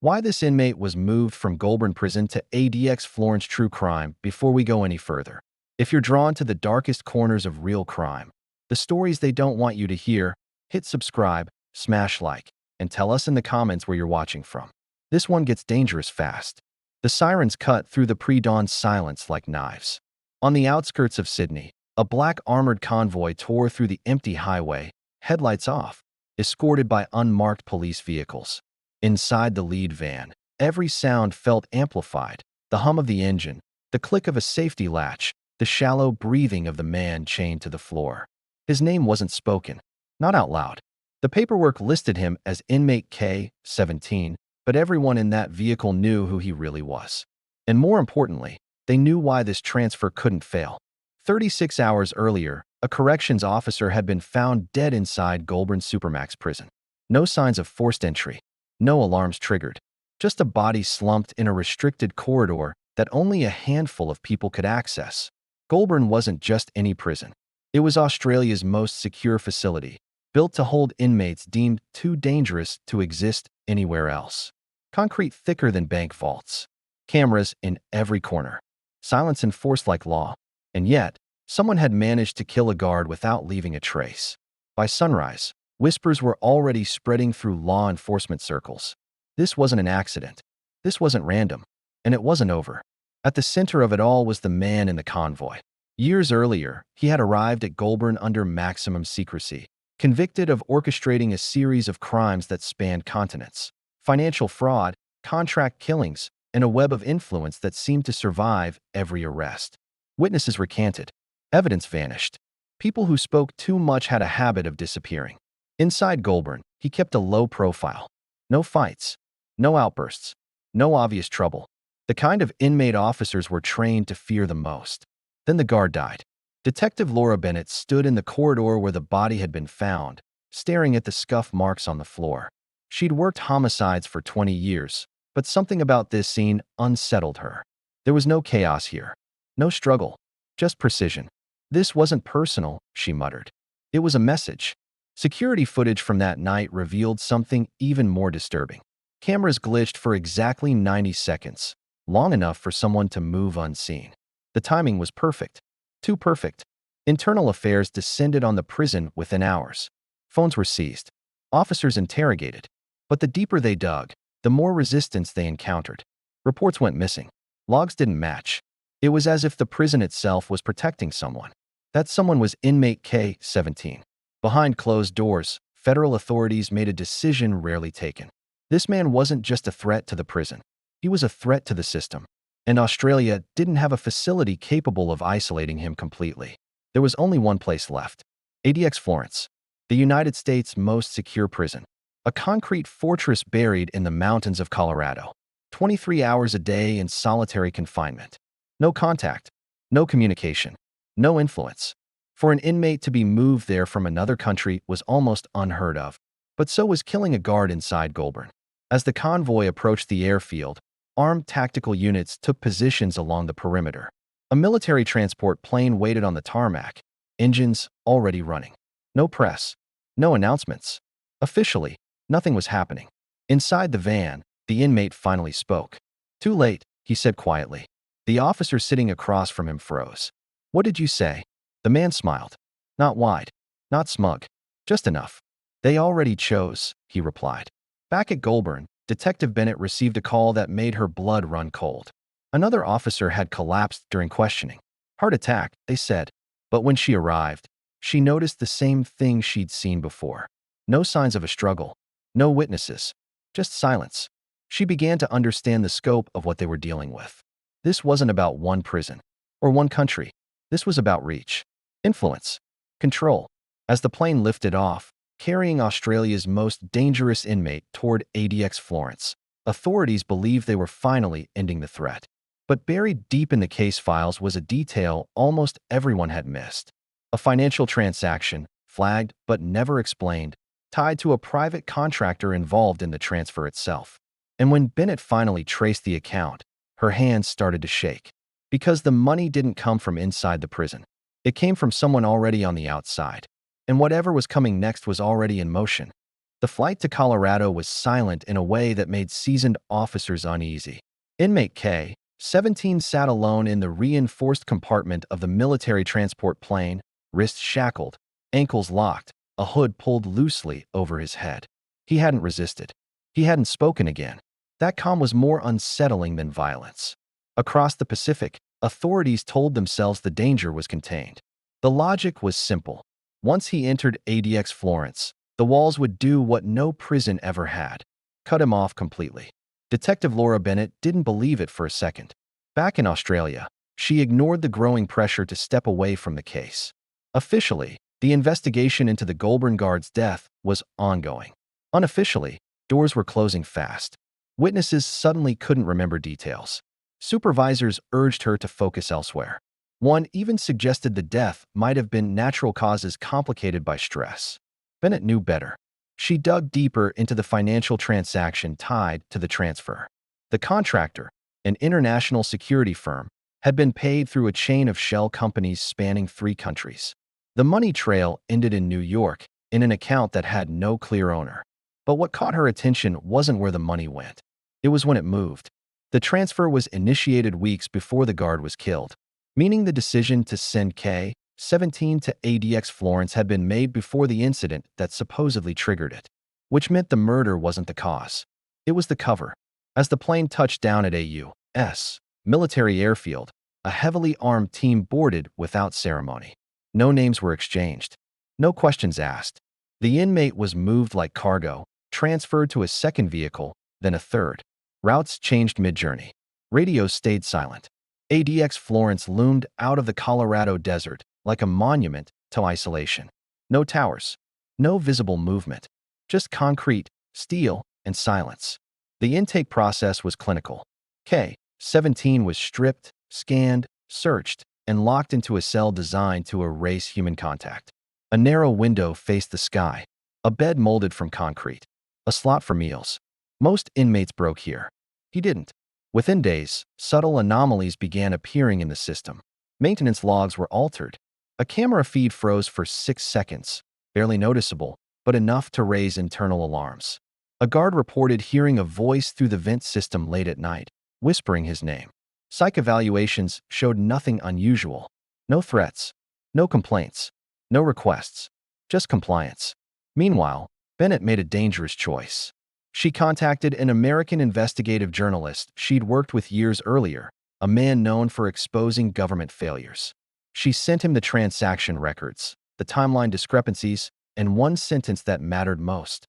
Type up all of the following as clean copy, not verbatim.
why this inmate was moved from Goulburn prison to ADX Florence true crime before we go any further. If you're drawn to the darkest corners of real crime, the stories they don't want you to hear, hit subscribe, smash like, and tell us in the comments where you're watching from. This one gets dangerous fast. The sirens cut through the pre-dawn silence like knives. On the outskirts of Sydney, a black armored convoy tore through the empty highway, headlights off, escorted by unmarked police vehicles. Inside the lead van, every sound felt amplified: the hum of the engine, the click of a safety latch, the shallow breathing of the man chained to the floor. His name wasn't spoken, not out loud. The paperwork listed him as Inmate K, 17, but everyone in that vehicle knew who he really was. And more importantly, they knew why this transfer couldn't fail. 36 hours earlier, a corrections officer had been found dead inside Goulburn Supermax prison. No signs of forced entry, no alarms triggered, just a body slumped in a restricted corridor that only a handful of people could access. Goulburn wasn't just any prison. It was Australia's most secure facility, built to hold inmates deemed too dangerous to exist anywhere else. Concrete thicker than bank vaults. Cameras in every corner. Silence enforced like law. And yet, someone had managed to kill a guard without leaving a trace. By sunrise, whispers were already spreading through law enforcement circles. This wasn't an accident. This wasn't random. And it wasn't over. At the center of it all was the man in the convoy. Years earlier, he had arrived at Goulburn under maximum secrecy, convicted of orchestrating a series of crimes that spanned continents: financial fraud, contract killings, and a web of influence that seemed to survive every arrest. Witnesses recanted. Evidence vanished. People who spoke too much had a habit of disappearing. Inside Goulburn, he kept a low profile. No fights, no outbursts, no obvious trouble. The kind of inmate officers were trained to fear the most. Then the guard died. Detective Laura Bennett stood in the corridor where the body had been found, staring at the scuff marks on the floor. She'd worked homicides for 20 years, but something about this scene unsettled her. There was no chaos here. No struggle. Just precision. This wasn't personal, she muttered. It was a message. Security footage from that night revealed something even more disturbing. Cameras glitched for exactly 90 seconds, long enough for someone to move unseen. The timing was perfect. Too perfect. Internal affairs descended on the prison within hours. Phones were seized. Officers interrogated. But the deeper they dug, the more resistance they encountered. Reports went missing. Logs didn't match. It was as if the prison itself was protecting someone. That someone was Inmate K, 17. Behind closed doors, federal authorities made a decision rarely taken. This man wasn't just a threat to the prison. He was a threat to the system. And Australia didn't have a facility capable of isolating him completely. There was only one place left: ADX Florence, the United States' most secure prison. A concrete fortress buried in the mountains of Colorado. 23 hours a day in solitary confinement. No contact, no communication, no influence. For an inmate to be moved there from another country was almost unheard of. But so was killing a guard inside Goulburn. As the convoy approached the airfield, armed tactical units took positions along the perimeter. A military transport plane waited on the tarmac, engines already running. No press, no announcements. Officially, nothing was happening. Inside the van, the inmate finally spoke. "Too late," he said quietly. The officer sitting across from him froze. "What did you say?" The man smiled. "Not wide, not smug, just enough." "They already chose," he replied. Back at Goulburn, Detective Bennett received a call that made her blood run cold. Another officer had collapsed during questioning. Heart attack, they said. But when she arrived, she noticed the same thing she'd seen before. No signs of a struggle, no witnesses, just silence. She began to understand the scope of what they were dealing with. This wasn't about one prison or one country. This was about reach, influence, control. As the plane lifted off, carrying Australia's most dangerous inmate toward ADX Florence, authorities believed they were finally ending the threat. But buried deep in the case files was a detail almost everyone had missed. A financial transaction, flagged but never explained, tied to a private contractor involved in the transfer itself. And when Bennett finally traced the account, her hands started to shake. Because the money didn't come from inside the prison. It came from someone already on the outside. And whatever was coming next was already in motion. The flight to Colorado was silent in a way that made seasoned officers uneasy. Inmate K, 17, sat alone in the reinforced compartment of the military transport plane, wrists shackled, ankles locked, a hood pulled loosely over his head. He hadn't resisted. He hadn't spoken again. That calm was more unsettling than violence. Across the Pacific, authorities told themselves the danger was contained. The logic was simple. Once he entered ADX Florence, the walls would do what no prison ever had: cut him off completely. Detective Laura Bennett didn't believe it for a second. Back in Australia, she ignored the growing pressure to step away from the case. Officially, the investigation into the Goulburn guard's death was ongoing. Unofficially, doors were closing fast. Witnesses suddenly couldn't remember details. Supervisors urged her to focus elsewhere. One even suggested the death might have been natural causes complicated by stress. Bennett knew better. She dug deeper into the financial transaction tied to the transfer. The contractor, an international security firm, had been paid through a chain of shell companies spanning 3 countries. The money trail ended in New York, in an account that had no clear owner. But what caught her attention wasn't where the money went. It was when it moved. The transfer was initiated weeks before the guard was killed, meaning the decision to send K, 17, to ADX Florence had been made before the incident that supposedly triggered it, which meant the murder wasn't the cause. It was the cover. As the plane touched down at AU's military airfield, a heavily armed team boarded without ceremony. No names were exchanged. No questions asked. The inmate was moved like cargo, transferred to a second vehicle, then a third. Routes changed mid-journey. Radios stayed silent. ADX Florence loomed out of the Colorado desert like a monument to isolation. No towers. No visible movement. Just concrete, steel, and silence. The intake process was clinical. K, 17, was stripped, scanned, searched, and locked into a cell designed to erase human contact. A narrow window faced the sky, a bed molded from concrete, a slot for meals. Most inmates broke here. He didn't. Within days, subtle anomalies began appearing in the system. Maintenance logs were altered. A camera feed froze for 6 seconds, barely noticeable, but enough to raise internal alarms. A guard reported hearing a voice through the vent system late at night, whispering his name. Psych evaluations showed nothing unusual. No threats, no complaints, no requests, just compliance. Meanwhile, Bennett made a dangerous choice. She contacted an American investigative journalist she'd worked with years earlier, a man known for exposing government failures. She sent him the transaction records, the timeline discrepancies, and one sentence that mattered most.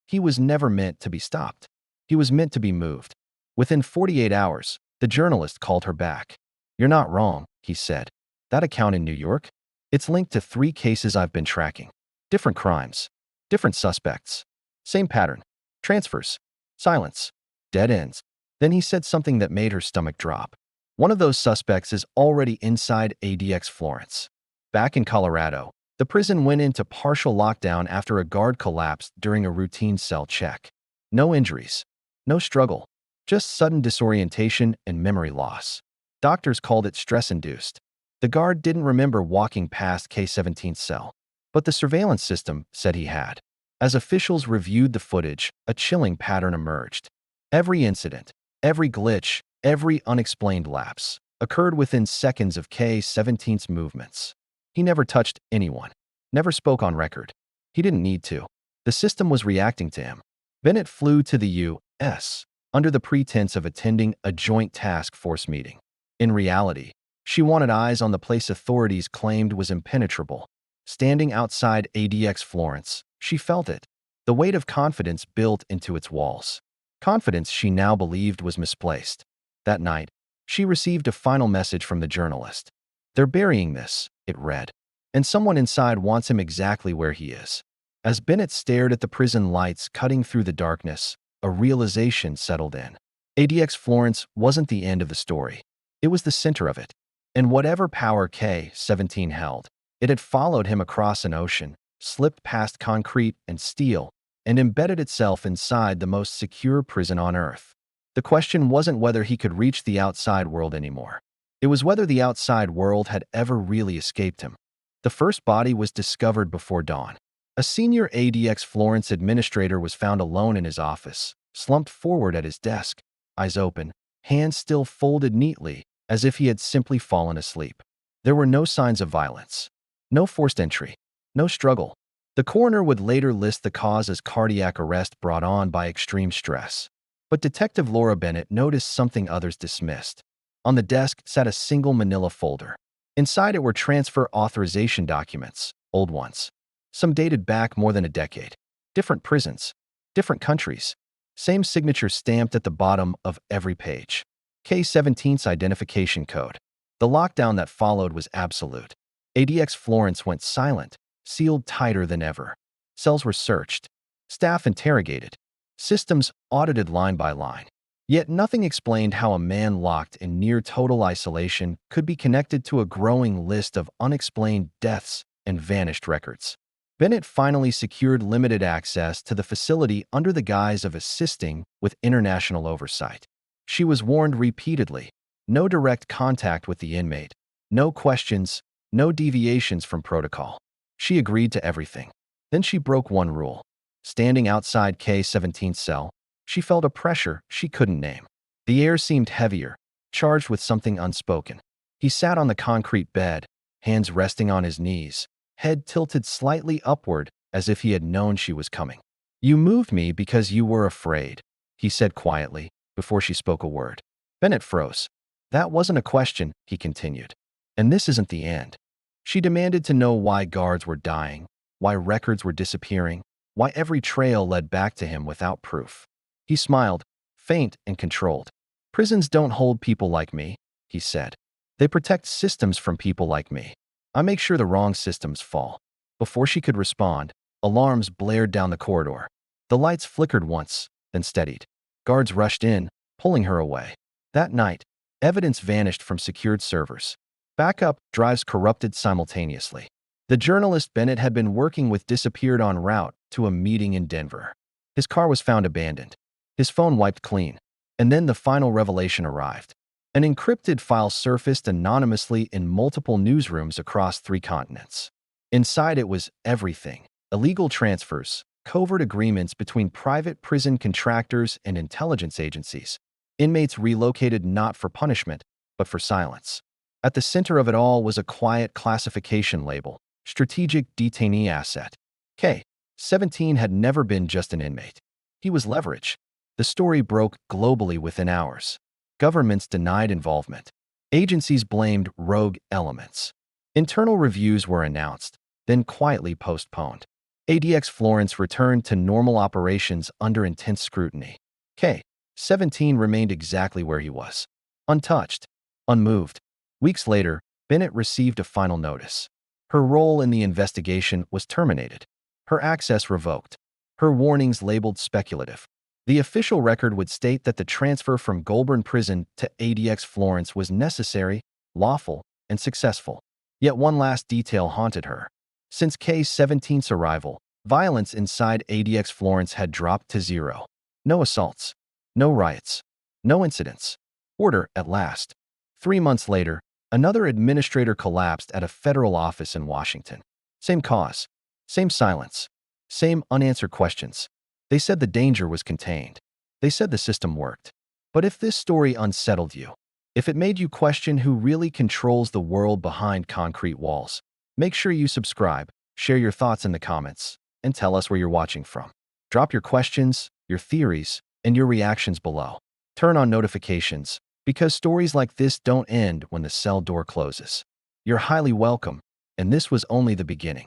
He was never meant to be stopped. He was meant to be moved. Within 48 hours, the journalist called her back. "You're not wrong," he said. "That account in New York? It's linked to 3 cases I've been tracking. Different crimes. Different suspects. Same pattern. Transfers. Silence. Dead ends." Then he said something that made her stomach drop. "One of those suspects is already inside ADX Florence." Back in Colorado, the prison went into partial lockdown after a guard collapsed during a routine cell check. No injuries. No struggle. Just sudden disorientation and memory loss. Doctors called it stress-induced. The guard didn't remember walking past K-17's cell, but the surveillance system said he had. As officials reviewed the footage, a chilling pattern emerged. Every incident, every glitch, every unexplained lapse occurred within seconds of K-17's movements. He never touched anyone, never spoke on record. He didn't need to. The system was reacting to him. Bennett flew to the U.S. under the pretense of attending a joint task force meeting. In reality, she wanted eyes on the place authorities claimed was impenetrable. Standing outside ADX Florence, she felt it. The weight of confidence built into its walls. Confidence she now believed was misplaced. That night, she received a final message from the journalist. "They're burying this," it read, "and someone inside wants him exactly where he is." As Bennett stared at the prison lights cutting through the darkness, a realization settled in. ADX Florence wasn't the end of the story. It was the center of it. And whatever power K-17 held, it had followed him across an ocean, slipped past concrete and steel, and embedded itself inside the most secure prison on Earth. The question wasn't whether he could reach the outside world anymore. It was whether the outside world had ever really escaped him. The first body was discovered before dawn. A senior ADX Florence administrator was found alone in his office, slumped forward at his desk, eyes open, hands still folded neatly, as if he had simply fallen asleep. There were no signs of violence. No forced entry. No struggle. The coroner would later list the cause as cardiac arrest brought on by extreme stress. But Detective Laura Bennett noticed something others dismissed. On the desk sat a single manila folder. Inside it were transfer authorization documents, old ones. Some dated back more than a decade. Different prisons. Different countries. Same signature stamped at the bottom of every page. K-17's identification code. The lockdown that followed was absolute. ADX Florence went silent, sealed tighter than ever. Cells were searched. Staff interrogated. Systems audited line by line. Yet nothing explained how a man locked in near total isolation could be connected to a growing list of unexplained deaths and vanished records. Bennett finally secured limited access to the facility under the guise of assisting with international oversight. She was warned repeatedly, no direct contact with the inmate, no questions, no deviations from protocol. She agreed to everything. Then she broke one rule. Standing outside K-17's cell, she felt a pressure she couldn't name. The air seemed heavier, charged with something unspoken. He sat on the concrete bed, hands resting on his knees, head tilted slightly upward as if he had known she was coming. "You moved me because you were afraid," he said quietly, before she spoke a word. Bennett froze. "That wasn't a question," he continued. "And this isn't the end." She demanded to know why guards were dying, why records were disappearing, why every trail led back to him without proof. He smiled, faint and controlled. "Prisons don't hold people like me," he said. "They protect systems from people like me. I make sure the wrong systems fall." Before she could respond, alarms blared down the corridor. The lights flickered once, then steadied. Guards rushed in, pulling her away. That night, evidence vanished from secured servers. Backup drives corrupted simultaneously. The journalist Bennett had been working with disappeared en route to a meeting in Denver. His car was found abandoned. His phone wiped clean. And then the final revelation arrived. An encrypted file surfaced anonymously in multiple newsrooms across 3 continents. Inside it was everything: illegal transfers, covert agreements between private prison contractors and intelligence agencies, inmates relocated not for punishment, but for silence. At the center of it all was a quiet classification label: strategic detainee asset. K-17 had never been just an inmate. He was leverage. The story broke globally within hours. Governments denied involvement. Agencies blamed rogue elements. Internal reviews were announced, then quietly postponed. ADX Florence returned to normal operations under intense scrutiny. K-17 remained exactly where he was, untouched, unmoved. Weeks later, Bennett received a final notice. Her role in the investigation was terminated. Her access revoked. Her warnings labeled speculative. The official record would state that the transfer from Goulburn prison to ADX Florence was necessary, lawful, and successful. Yet one last detail haunted her. Since K-17's arrival, violence inside ADX Florence had dropped to zero. No assaults. No riots. No incidents. Order at last. 3 months later, another administrator collapsed at a federal office in Washington. Same cause. Same silence. Same unanswered questions. They said the danger was contained. They said the system worked. But if this story unsettled you, if it made you question who really controls the world behind concrete walls, make sure you subscribe, share your thoughts in the comments, and tell us where you're watching from. Drop your questions, your theories, and your reactions below. Turn on notifications, because stories like this don't end when the cell door closes. You're highly welcome, and this was only the beginning.